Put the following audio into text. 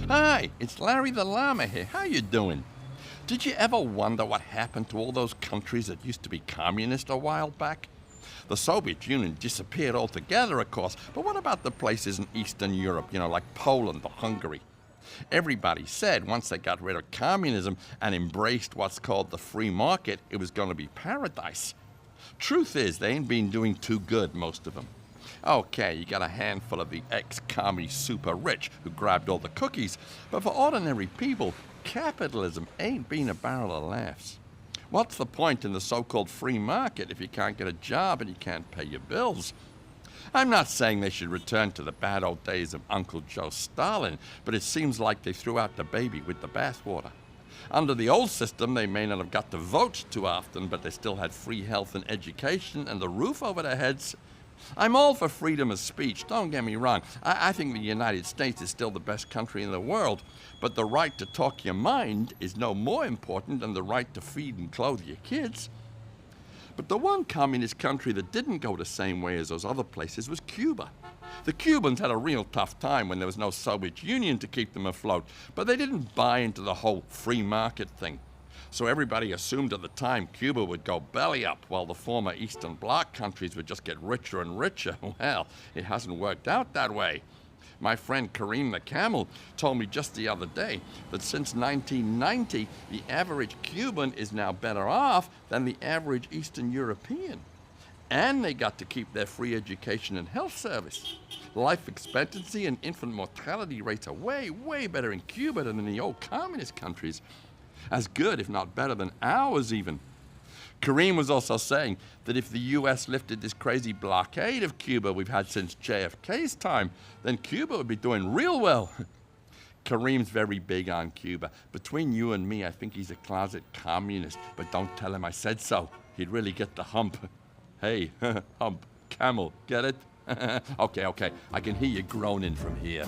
Hi, it's Larry the Llama here. How you doing? Did you ever wonder what happened to all those countries that used to be communist a while back? The Soviet Union disappeared altogether, of course, but what about the places in Eastern Europe, like Poland or Hungary? Everybody said once they got rid of communism and embraced what's called the free market, it was going to be paradise. Truth is, they ain't been doing too good, most of them. Okay, you got a handful of the ex-commie super rich who grabbed all the cookies, but for ordinary people, capitalism ain't been a barrel of laughs. What's the point in the so-called free market if you can't get a job and you can't pay your bills? I'm not saying they should return to the bad old days of Uncle Joe Stalin, but it seems like they threw out the baby with the bathwater. Under the old system, they may not have got to vote too often, but they still had free health and education and the roof over their heads. I'm all for freedom of speech, don't get me wrong. I think the United States is still the best country in the world, but the right to talk your mind is no more important than the right to feed and clothe your kids. But the one communist country that didn't go the same way as those other places was Cuba. The Cubans had a real tough time when there was no Soviet Union to keep them afloat, but they didn't buy into the whole free market thing. So everybody assumed at the time Cuba would go belly up while the former Eastern Bloc countries would just get richer and richer. Well, it hasn't worked out that way. My friend Kareem the Camel told me just the other day that since 1990, the average Cuban is now better off than the average Eastern European. And they got to keep their free education and health service. Life expectancy and infant mortality rates are way, way better in Cuba than in the old communist countries. As good, if not better than ours even. Kareem was also saying that if the U.S. lifted this crazy blockade of Cuba we've had since JFK's time, then Cuba would be doing real well. Kareem's very big on Cuba. Between you and me, I think he's a closet communist, but don't tell him I said so. He'd really get the hump. Hey, hump, camel, get it? Okay, I can hear you groaning from here.